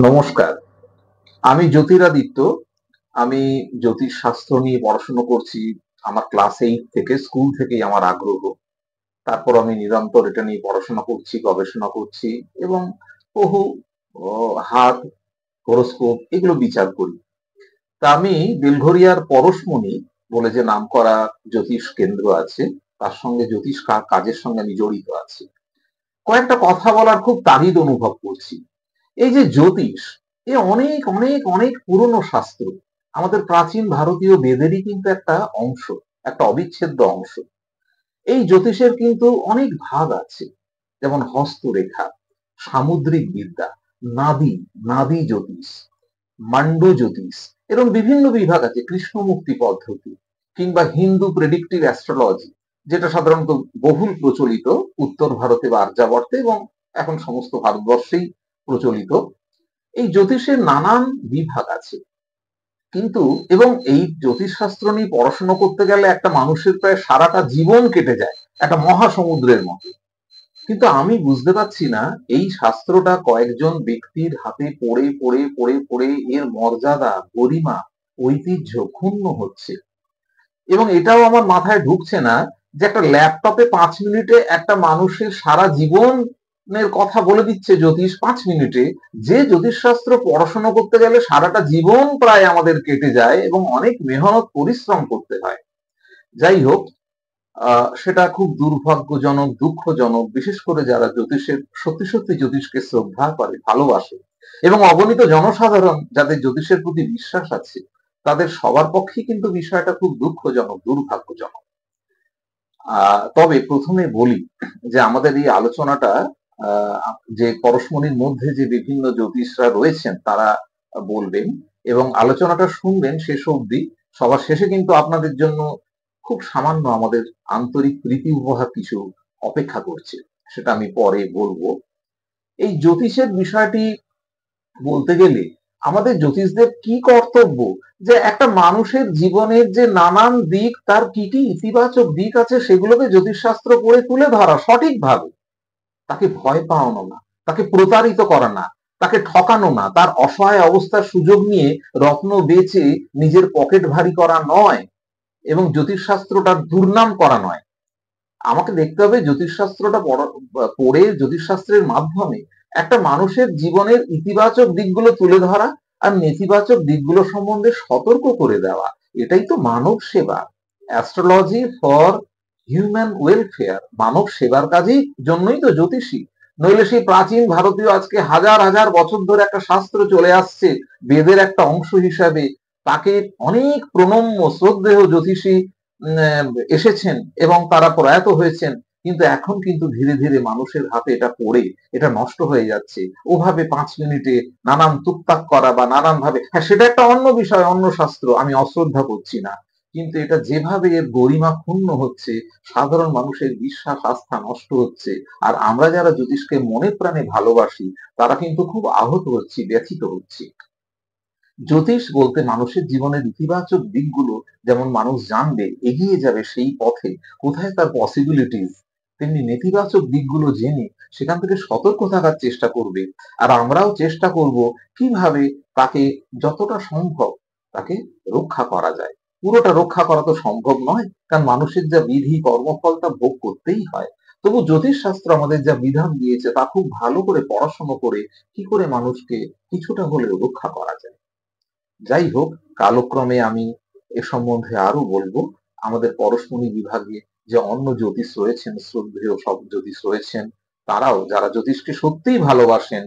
নমস্কার। আমি জ্যোতিরাদিত্য। আমি জ্যোতিষ শাস্ত্র নিয়ে পড়াশোনা করছি। আমার ক্লাস 8 থেকে, স্কুল থেকেই আমার আগ্রহ। তারপর আমি নিরন্তর এটা নিয়ে পড়াশোনা করছি, গবেষণা করছি এবং বহু হাত, হরোস্কোপ এগুলো বিচার করি। তা আমি বেলঘরিয়ার পরশমণি বলে যে নামকরা জ্যোতিষ কেন্দ্র আছে, তার সঙ্গে জ্যোতিষ কাজের সঙ্গে আমি জড়িত আছি। কয়েকটা কথা বলার খুব তাগিদ অনুভব করছি। এই যে জ্যোতিষ, এ অনেক অনেক অনেক পুরনো শাস্ত্র। আমাদের প্রাচীন ভারতীয় বেদেরই কিন্তু একটা অংশ, একটা অবিচ্ছেদ্য অংশ। এই জ্যোতিষের কিন্তু অনেক ভাগ আছে, যেমন হস্তরেখা, সামুদ্রিক বিদ্যা, নাদি, নাদি জ্যোতিষ, মান্ডু জ্যোতিষ, এরকম বিভিন্ন বিভাগ আছে, কৃষ্ণমুক্তি পদ্ধতি, কিংবা হিন্দু প্রেডিক্টিভ অ্যাস্ট্রোলজি, যেটা সাধারণত বহুল প্রচলিত উত্তর ভারতে বা আর্যাবর্তে এবং এখন সমস্ত ভারতবর্ষেই প্রচলিত। এই জ্যোতিষের নানান বিভাগ আছে, কিন্তু এবং এই জ্যোতিষ শাস্ত্র নিয়ে পড়াশোনা করতে গেলে একটা মানুষের প্রায় সারাটা জীবন কেটে যায়, একটা মহাসমুদ্রের মতো। কিন্তু আমি বুঝতে পারছি না এই শাস্ত্রটা কয়েকজন ব্যক্তির হাতে পড়ে পড়ে পড়ে পড়ে এর মর্যাদা, গরিমা, ঐতিহ্য ক্ষুণ্ণ হচ্ছে। এবং এটাও আমার মাথায় ঢুকছে না যে একটা ল্যাপটপে 5 মিনিটে একটা মানুষের সারা জীবনের কথা বলে দিচ্ছে জ্যোতিষ 5 মিনিটে, যে জ্যোতিষশাস্ত্র পড়াশোনা করতে গেলে সারাটা জীবন প্রায় আমাদের কেটে যায় এবং অনেক মেহনত পরিশ্রম করতে হয়। যাই হোক, সেটা খুব দুর্ভাগ্যজনক, দুঃখজনক, বিশেষ করে যারা জ্যোতিষের সত্যি সত্যি জ্যোতিষকে শ্রদ্ধা করে, ভালোবাসে, এবং অগণিত জনসাধারণ যাদের জ্যোতিষের প্রতি বিশ্বাস আছে, তাদের সবার পক্ষেই কিন্তু বিষয়টা খুব দুঃখজনক, দুর্ভাগ্যজনক। তবে প্রথমে বলি যে আমাদের এই আলোচনাটা, যে পরশমণির মধ্যে যে বিভিন্ন জ্যোতিষরা রয়েছেন তারা বলবেন এবং আলোচনাটা শুনবেন শেষ অবধি। সবার শেষে কিন্তু আপনাদের জন্য খুব সামান্য আমাদের আন্তরিক প্রীতি উপহার কিছু অপেক্ষা করছে, সেটা আমি পরে বলবো। এই জ্যোতিষের বিষয়টি বলতে গেলে আমাদের জ্যোতিষদের কি কর্তব্য, যে একটা মানুষের জীবনের যে নানান দিক, তার কি কি ইতিবাচক দিক আছে সেগুলোকে জ্যোতিষশাস্ত্র পড়ে তুলে ধরা সঠিকভাবে। তাকে ভয় পাওয়ানো না, তাকে প্রতারিত করা না, তাকে ঠকানো না, তার অসহায় অবস্থার সুযোগ নিয়ে রত্ন বেচে নিজের পকেট ভারী করা নয় এবং জ্যোতিষশাস্ত্রটার দুর্নাম করা নয়। আমাকে দেখতে হবে জ্যোতিষশাস্ত্রটা পড়ে জ্যোতিষশাস্ত্রের মাধ্যমে একটা মানুষের জীবনের ইতিবাচক দিকগুলো তুলে ধরা আর নেতিবাচক দিকগুলো সম্বন্ধে সতর্ক করে দেওয়া। এটাই তো মানব সেবা। অ্যাস্ট্রোলজি ফর হিউম্যান ওয়েলফেয়ার, মানব সেবার কাজেই জন্যই তো জ্যোতিষী। নইলে সেই প্রাচীন ভারতীয় আজকে হাজার হাজার বছর ধরে একটা শাস্ত্র চলে আসছে বেদের একটা অংশ হিসাবে, তাকে অনেক প্রণম্য শ্রদ্ধেয় জ্যোতিষী এসেছেন এবং তারা প্রয়াত হয়েছেন, কিন্তু এখন কিন্তু ধীরে ধীরে মানুষের হাতে এটা পড়ে এটা নষ্ট হয়ে যাচ্ছে। ওভাবে 5 মিনিটে নানান তুকতাক করা বা নানান ভাবে, হ্যাঁ সেটা একটা অন্য বিষয়, অন্য শাস্ত্র, আমি অশ্রদ্ধা করছি না, কিন্তু এটা যেভাবে এর গরিমা ক্ষুণ্ণ হচ্ছে, সাধারণ মানুষের বিশ্বাস আস্থা নষ্ট হচ্ছে, আর আমরা যারা জ্যোতিষকে মনে প্রাণে ভালোবাসি তারা কিন্তু খুব আহত হচ্ছি, ব্যথিত হচ্ছি। জ্যোতিষ বলতে মানুষের জীবনের ইতিবাচক দিকগুলো যেমন মানুষ জানবে, এগিয়ে যাবে সেই পথে, কোথায় তার পসিবিলিটিস, তেমনি নেতিবাচক দিকগুলো জেনে সেখান থেকে সতর্ক থাকার চেষ্টা করবে। আর আমরাও চেষ্টা করব কিভাবে তাকে যতটা সম্ভব তাকে রক্ষা করা যায়। পুরোটা রক্ষা করা তো সম্ভব নয়, কারণ মানুষের যা বিধি কর্মফল তা ভোগ করতেই হয়। তবু জ্যোতিষ শাস্ত্র আমাদের যা বিধান দিয়েছে তা খুব ভালো করে পড়াশোনা করে কি করে মানুষকে কিছুটা হলেও রক্ষা করা যায়। যাই হোক, কালক্রমে আমি এ সম্বন্ধে আরো বলবো। আমাদের পরশমণি বিভাগে যে অন্য জ্যোতিষ রয়েছেন, শ্রদ্ধেয় সব জ্যোতিষ রয়েছেন, তারাও যারা জ্যোতিষকে সত্যিই ভালোবাসেন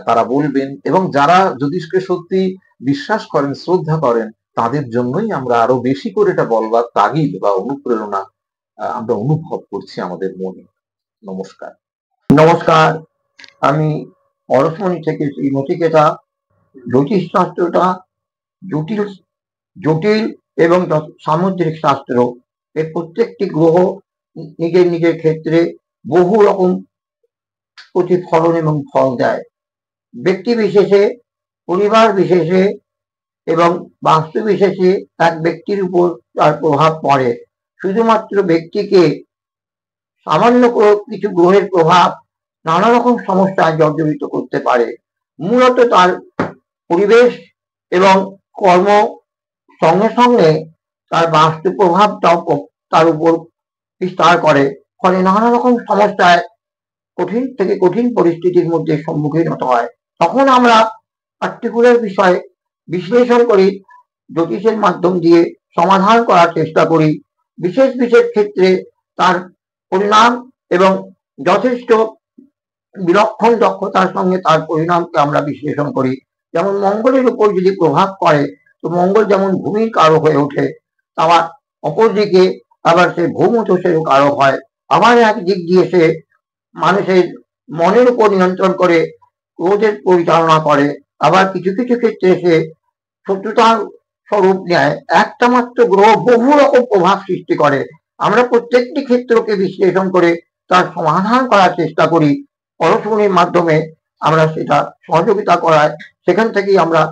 তারা বলবেন, এবং যারা জ্যোতিষকে সত্যি বিশ্বাস করেন, শ্রদ্ধা করেন, তাদের জন্যই আমরা আরো বেশি করে এটা বলবার তাগিদ বা অনুপ্রেরণা আমরা অনুভব করছি আমাদের মনে। নমস্কার। নমস্কার, আমি পরশমণি থেকে শ্রী নচিকেতা। জ্যোতিষ শাস্ত্রটা জটিল জটিল এবং সামুদ্রিক শাস্ত্র। এর প্রত্যেকটি গ্রহ নিজের নিজের ক্ষেত্রে বহু রকম প্রতিফলন এবং ফল দেয়। ব্যক্তি বিশেষে, পরিবার বিশেষে এবং বাস্তু বিশেষে এক ব্যক্তির উপর তার প্রভাব পড়ে। শুধুমাত্র ব্যক্তিকে সামান্য কিছু গ্রহের প্রভাব নানা রকম সমস্যায় জর্জরিত করতে পারে। মূলত তার পরিবেশ এবং কর্ম সঙ্গে সঙ্গে তার বাস্তু প্রভাবটাও তার উপর বিস্তার করে। ফলে নানা রকম সমস্যায় কঠিন থেকে কঠিন পরিস্থিতির মধ্যে সম্মুখীন হতে হয়। তখন আমরা পার্টিকুলার বিষয়ে বিশ্লেষণ করি, জ্যোতিষের মাধ্যম দিয়ে সমাধান করার চেষ্টা করি। বিশেষ বিশেষ ক্ষেত্রে তার পরিণাম এবং যথেষ্ট বিলক্ষণ দক্ষতার সঙ্গে তার পরিণামকে আমরা বিশ্লেষণ করি। যেমন মঙ্গলের উপর যদি প্রভাব করে, তো মঙ্গল যেমন ভূমির কারক হয়ে ওঠে, আবার অপরদিকে আবার সে ভৌমদোষেরও কারক হয়। আবার এক দিক দিয়ে সে মানুষের মনের উপর নিয়ন্ত্রণ করে ক্রোধের পরিচালনা করে। আবার কিছু কিছু ক্ষেত্রে সে শত্রুতার স্বরূপ নেয়। একটা মাত্র গ্রহ বহু রকম প্রভাব সৃষ্টি করে। আমরা প্রত্যেকটি ক্ষেত্রকে বিশ্লেষণ করে তার সমাধান করার চেষ্টা করি। পরশমণির মাধ্যমে আমরা সেটা সহযোগিতা করায় সেখান থেকেই আমরা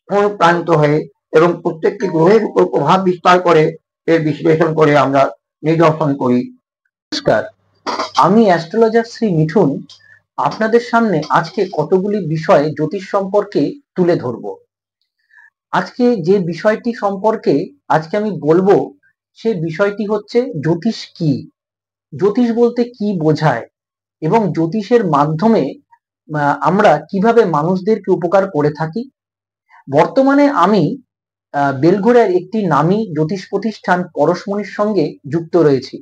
অনুপ্রাণিত হয়ে এবং প্রত্যেকটি গ্রহের উপর প্রভাব বিস্তার করে এর বিশ্লেষণ করে আমরা নিদর্শন করি। নমস্কার, আমি অ্যাস্ট্রোলজার শ্রী মিঠুন আপনাদের সামনে আজকে কতগুলি বিষয় জ্যোতিষ সম্পর্কে তুলে ধরব। আজকে যে বিষয়টি সম্পর্কে আজকে আমি বলবো সে বিষয়টি হচ্ছে জ্যোতিষ কি, জ্যোতিষ বলতে কি বোঝায় এবং জ্যোতিষের মাধ্যমে আমরা কিভাবে মানুষদেরকে উপকার করে থাকি। বর্তমানে আমি বেলঘড়ার একটি নামী জ্যোতিষ প্রতিষ্ঠান পরশমণির সঙ্গে যুক্ত রয়েছি।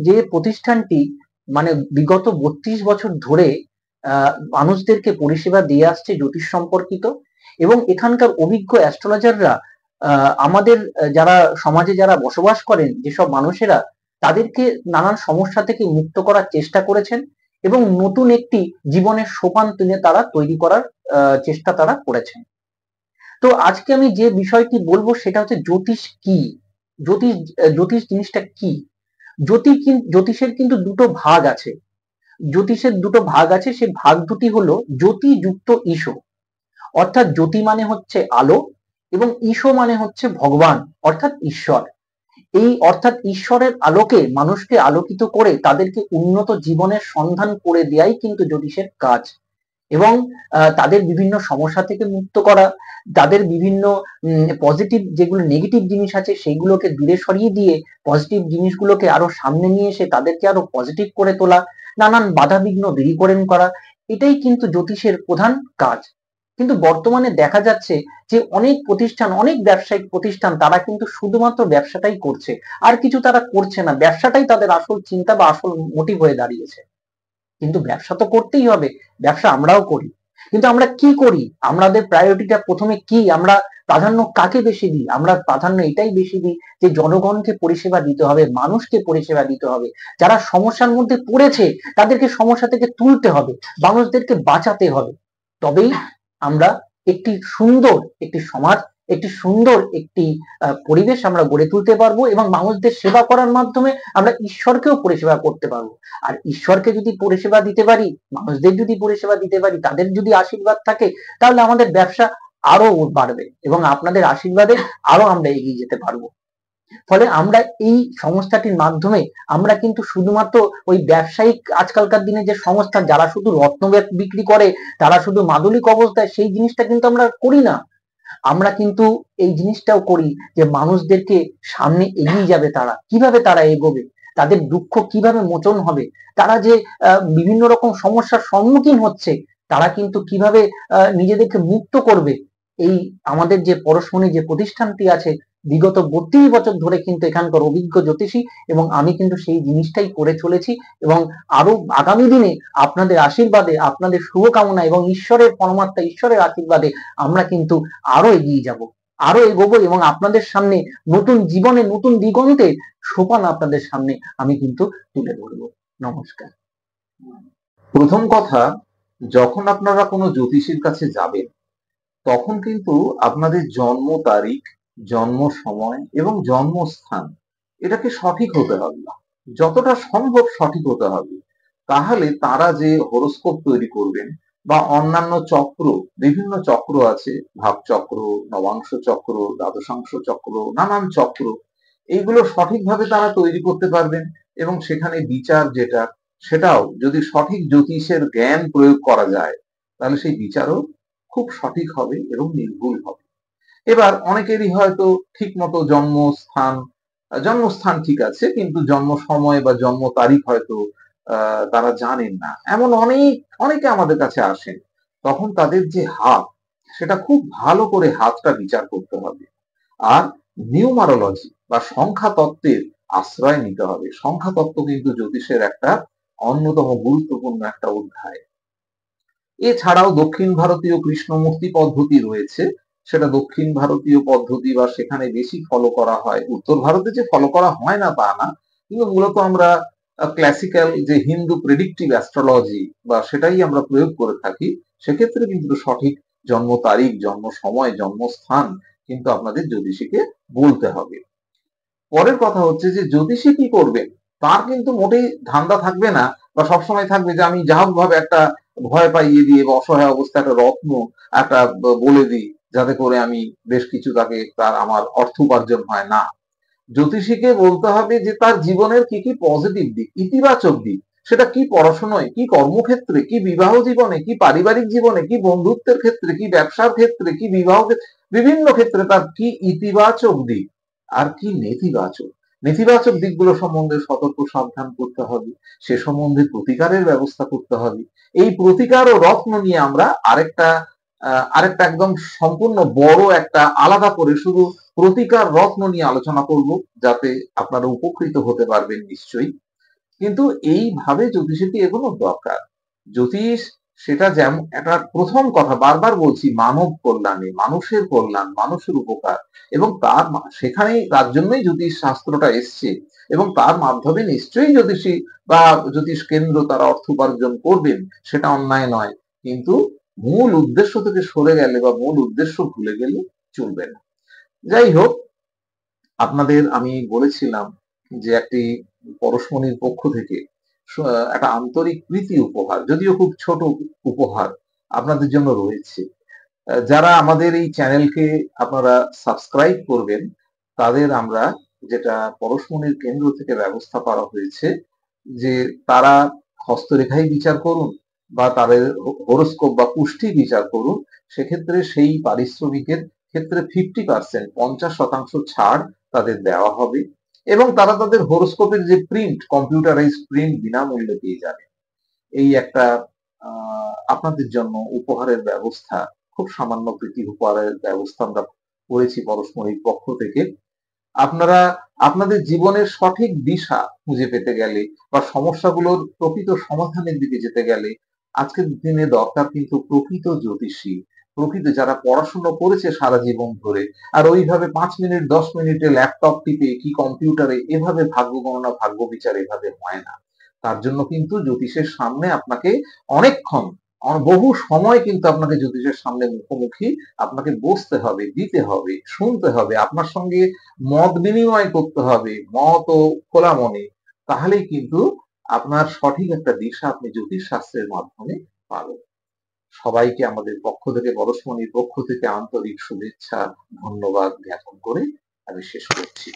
যে প্রতিষ্ঠানটি মানে বিগত 32 বছর ধরে মানুষদেরকে পরিষেবা দিয়ে আসছে জ্যোতিষ সম্পর্কিত, এবং এখানকার অভিজ্ঞ অ্যাস্ট্রোলজাররা আমাদের যারা সমাজে যারা বসবাস করেন যেসব মানুষেরা, তাদেরকে নানান সমস্যা থেকে মুক্ত করার চেষ্টা করেছেন এবং নতুন একটি জীবনের সোপান তারা তৈরি করার চেষ্টা তারা করেছেন। তো আজকে আমি যে বিষয়টি বলবো সেটা হচ্ছে জ্যোতিষ কি, জ্যোতিষ জিনিসটা কি। জ্যোতিষের কিন্তু দুটো ভাগ আছে। জ্যোতিষের দুটো ভাগ আছে, সে ভাগ দুটি হলো জ্যোতি যুক্ত ঈশো। অর্থাৎ জ্যোতি মানে হচ্ছে আলো এবং ঈশো মানে হচ্ছে ভগবান অর্থাৎ ঈশ্বর। এই অর্থাৎ ঈশ্বরের আলোকে মানুষকে আলোকিত করে তাদেরকে উন্নত জীবনের সন্ধান করে দেয়াই কিন্তু জ্যোতিষের কাজ। এবং তাদের বিভিন্ন সমস্যা থেকে মুক্ত করা, তাদের বিভিন্ন পজিটিভ যেগুলো নেগেটিভ জিনিস আছে সেইগুলোকে দূরে সরিয়ে দিয়ে পজিটিভ জিনিসগুলোকে আরো সামনে নিয়ে এসে তাদেরকে আরো পজিটিভ করে তোলা, নানান বাধাবিঘ্ন দূরীকরণ করা, এটাই কিন্তু জ্যোতিষের প্রধান কাজ। কিন্তু বর্তমানে দেখা যাচ্ছে যে অনেক প্রতিষ্ঠান, অনেক ব্যবসায়িক প্রতিষ্ঠান তারা কিন্তু শুধুমাত্র ব্যবসাটাই করছে, আর কিছু তারা করছে না। ব্যবসাটাই তাদের আসল চিন্তা বা আসল মোটিভ হয়ে দাঁড়িয়েছে। কিন্তু ব্যবসা তো করতেই হবে, ব্যবসা আমরাও করি, কিন্তু আমরা কি করি, আমাদের প্রায়োরিটিটা প্রথমে কি, আমরা প্রাধান্য কাকে বেশি দিই? আমরা প্রাধান্য এটাই বেশি দিই যে জনগণকে পরিষেবা দিতে হবে, মানুষকে পরিষেবা দিতে হবে। যারা সমস্যার মধ্যে পড়েছে তাদেরকে সমস্যা থেকে তুলতে হবে, মানুষদেরকে বাঁচাতে হবে। তবেই আমরা একটি সুন্দর একটি সমাজ, একটি সুন্দর একটি পরিবেশ আমরা গড়ে তুলতে পারবো এবং মানুষদের সেবা করার মাধ্যমে আমরা ঈশ্বরকেও পরিষেবা করতে পারবো। আর ঈশ্বরকে যদি পরিষেবা দিতে পারি, মানুষদের যদি পরিষেবা দিতে পারি, তাদের যদি আশীর্বাদ থাকে, তাহলে আমাদের ব্যবসা আরো বাড়বে এবং আপনাদের আশীর্বাদে আরো আমরা এগিয়ে যেতে পারবো। ফলে আমরা এই সংস্থাটির মাধ্যমে আমরা কিন্তু শুধুমাত্র ওই ব্যবসায়িক আজকালকার দিনে যে সংস্থা যারা শুধু রত্ন বিক্রি করে, তারা শুধু মাদুলিক অবস্থায়, সেই জিনিসটা কিন্তু আমরা করি না। আমরা কিন্তু এই জিনিসটাও করি যে মানুষদেরকে সামনে এগিয়ে যাবে, তারা কিভাবে তারা এগোবে, তাদের দুঃখ কিভাবে মোচন হবে, তারা যে বিভিন্ন রকম সমস্যার সম্মুখীন হচ্ছে তারা কিন্তু কিভাবে নিজেদেরকে মুক্ত করবে। এই আমাদের যে পরশমণি যে প্রতিষ্ঠানটি আছে, বিগত 32 বছর ধরে কিন্তু এখানকার অভিজ্ঞ জ্যোতিষী এবং আমি কিন্তু সেই জিনিসটাই করে চলেছি এবং আরো আগামী দিনে আপনাদের আশীর্বাদে, আপনাদের শুভকামনা এবং ঈশ্বরের পরমাত্মা ঈশ্বরের আশীর্বাদে আমরা কিন্তু আরো এগিয়ে যাব, আরো এগোবো এবং আপনাদের সামনে নতুন জীবনে নতুন দিগন্তের সোপান আপনাদের সামনে আমি কিন্তু তুলে ধরবো। নমস্কার। প্রথম কথা, যখন আপনারা কোনো জ্যোতিষীর কাছে যাবেন তখন কিন্তু আপনাদের জন্ম তারিখ, জন্ম সময় এবং জন্মস্থান এটাকে সঠিক হতে হবে, যতটা সম্ভব সঠিক হতে হবে। তাহলে তারা যে হরোস্কোপ তৈরি করবেন বা অন্যান্য চক্র, বিভিন্ন চক্র আছে, ভাবচক্র, নবাংশ চক্র, দ্বাদশাংশ চক্র, নানান চক্র, এইগুলো সঠিকভাবে তারা তৈরি করতে পারবেন এবং সেখানে বিচার যেটা সেটাও যদি সঠিক জ্যোতিষের জ্ঞান প্রয়োগ করা যায় তাহলে সেই বিচারও খুব সঠিক হবে এবং নির্ভুল হবে। এবার অনেকেরই হয়তো ঠিক মতো জন্মস্থান ঠিক আছে, কিন্তু জন্ম সময় বা জন্ম তারিখ হয়তো তারা জানেন না, এমন অনেকে আমাদের কাছে আসেন। তখন তাদের যে হাত, সেটা খুব ভালো করে হাতটা বিচার করতে হবে। আর নিউমারোলজি বা সংখ্যা তত্ত্বের আশ্রয় নিতে হবে। সংখ্যা তত্ত্ব কিন্তু জ্যোতিষের একটা অন্যতম গুরুত্বপূর্ণ একটা অধ্যায়। এছাড়াও দক্ষিণ ভারতীয় কৃষ্ণমূর্তি পদ্ধতি রয়েছে। সেটা দক্ষিণ ভারতীয় পদ্ধতি বা সেখানে বেশি ফলো করা হয়। উত্তর ভারতে যে ফলো করা হয় না তা না, কিন্তু মূলত আমরা ক্লাসিক্যাল যে হিন্দু প্রেডিক্টিভ অ্যাস্ট্রোলজি বা সেটাই আমরা প্রয়োগ করে থাকি। সেক্ষেত্রে কিন্তু সঠিক জন্ম তারিখ, জন্ম সময়, জন্মস্থান কিন্তু আপনাদের জ্যোতিষীকে বলতে হবে। পরের কথা হচ্ছে যে জ্যোতিষী কি করবেন, তার কিন্তু মোটেই ধান্দা থাকবে না বা সবসময় থাকবে যে আমি যা হোক ভাবে একটা ভয় পাইয়ে দিয়ে বা অসহায় অবস্থায় একটা রত্ন একটা বলে দিই, যাতে করে আমি বেশ কিছু তার আমার অর্থ উপার্জন হয় না। জ্যোতিষীকে বলতে হবে যে তার জীবনের কি কি পজিটিভ দিক, ইতিবাচক দিক, সেটা কি পড়াশোনায়, কি কর্মক্ষেত্রে, কি বিবাহ জীবনে, কি পারিবারিক জীবনে, কি বন্ধুত্বের ক্ষেত্রে, কি ব্যবসার ক্ষেত্রে, কি বিবাহ বিভিন্ন ক্ষেত্রে তার কি ইতিবাচক দিক আর কি নেতিবাচক। নেতিবাচক দিকগুলো সম্বন্ধে সতর্ক সাবধান করতে হবে, সে সম্বন্ধে প্রতিকারের ব্যবস্থা করতে হবে। এই প্রতিকার ও রত্ন নিয়ে আমরা আরেকটা একদম সম্পূর্ণ বড় একটা আলাদা করে শুধু প্রতিকার রত্ন নিয়ে আলোচনা করব, যাতে আপনারা উপকৃত হতে পারবেন নিশ্চয়ই। কিন্তু এইভাবে জ্যোতিষীকে এগোনোর দরকার। জ্যোতিষ সেটা যেমন একটা, প্রথম কথা বারবার বলছি, মানব কল্যাণে, মানুষের কল্যাণ, মানুষের উপকার, এবং সেখানেই তার জন্যই জ্যোতিষ শাস্ত্রটা এসছে, এবং তার মাধ্যমে নিশ্চয়ই জ্যোতিষী বা জ্যোতিষ কেন্দ্র তারা অর্থ উপার্জন করবেন, সেটা অন্যায় নয়। কিন্তু মূল উদ্দেশ্য থেকে সরে গেলে বা মূল উদ্দেশ্য ভুলে গেলে চলবে না। যাই হোক, আপনাদের আমি বলেছিলাম যে একটি পরশমণির পক্ষ থেকে একটা আন্তরিক প্রীতি উপহার, যদিও খুব ছোট উপহার আপনাদের জন্য রয়েছে। যারা আমাদের এই চ্যানেলকে আপনারা সাবস্ক্রাইব করবেন, তাদের আমরা যেটা পরশমণির কেন্দ্র থেকে ব্যবস্থা করা হয়েছে, যে তারা হস্তরেখাই বিচার করুন বা তাদের হরোস্কোপ বা কুষ্ঠি বিচার করুন, সেক্ষেত্রে সেই পারিশ্রমিকের ক্ষেত্রে 50% ছাড় তাদের দেওয়া হবে, এবং তারা তাদের হরোস্কোপের যে প্রিন্ট, কম্পিউটারাইজ প্রিন্ট বিনামূল্যে পেয়ে যাবে। এই একটা আপনাদের জন্য উপহারের ব্যবস্থা, খুব সামান্য প্রীতি উপহারের ব্যবস্থা আমরা করেছি পরশমণির পক্ষ থেকে। আপনারা আপনাদের জীবনের সঠিক দিশা খুঁজে পেতে গেলে বা সমস্যাগুলোর প্রকৃত সমাধানের দিকে যেতে গেলে আজকের দিনে দরকার কিন্তু প্রকৃত জ্যোতিষী, প্রকৃত যারা পড়াশোনা করেছে সারা জীবন ধরে, আর ওইভাবে 5 মিনিট 10 মিনিটে ল্যাপটপ টিপে কি কম্পিউটারে এভাবে ভাগ্য গণনা, ভাগ্য বিচার এভাবে হয় না। তার জন্য কিন্তু জ্যোতিষের সামনে আপনাকে অনেকক্ষণ, বহু সময় কিন্তু আপনাকে জ্যোতিষের সামনে মুখোমুখি আপনাকে বসতে হবে, দিতে হবে, শুনতে হবে, আপনার সঙ্গে মত বিনিময় করতে হবে, মত ও খোলা মনে। তাহলেই কিন্তু আপনার সঠিক একটা দিশা আপনি জ্যোতিষ শাস্ত্রের মাধ্যমে পাবেন। সবাইকে আমাদের পক্ষ থেকে, পরশমণির পক্ষ থেকে আন্তরিক শুভেচ্ছা, ধন্যবাদ জ্ঞাপন করে আমি শেষ করছি।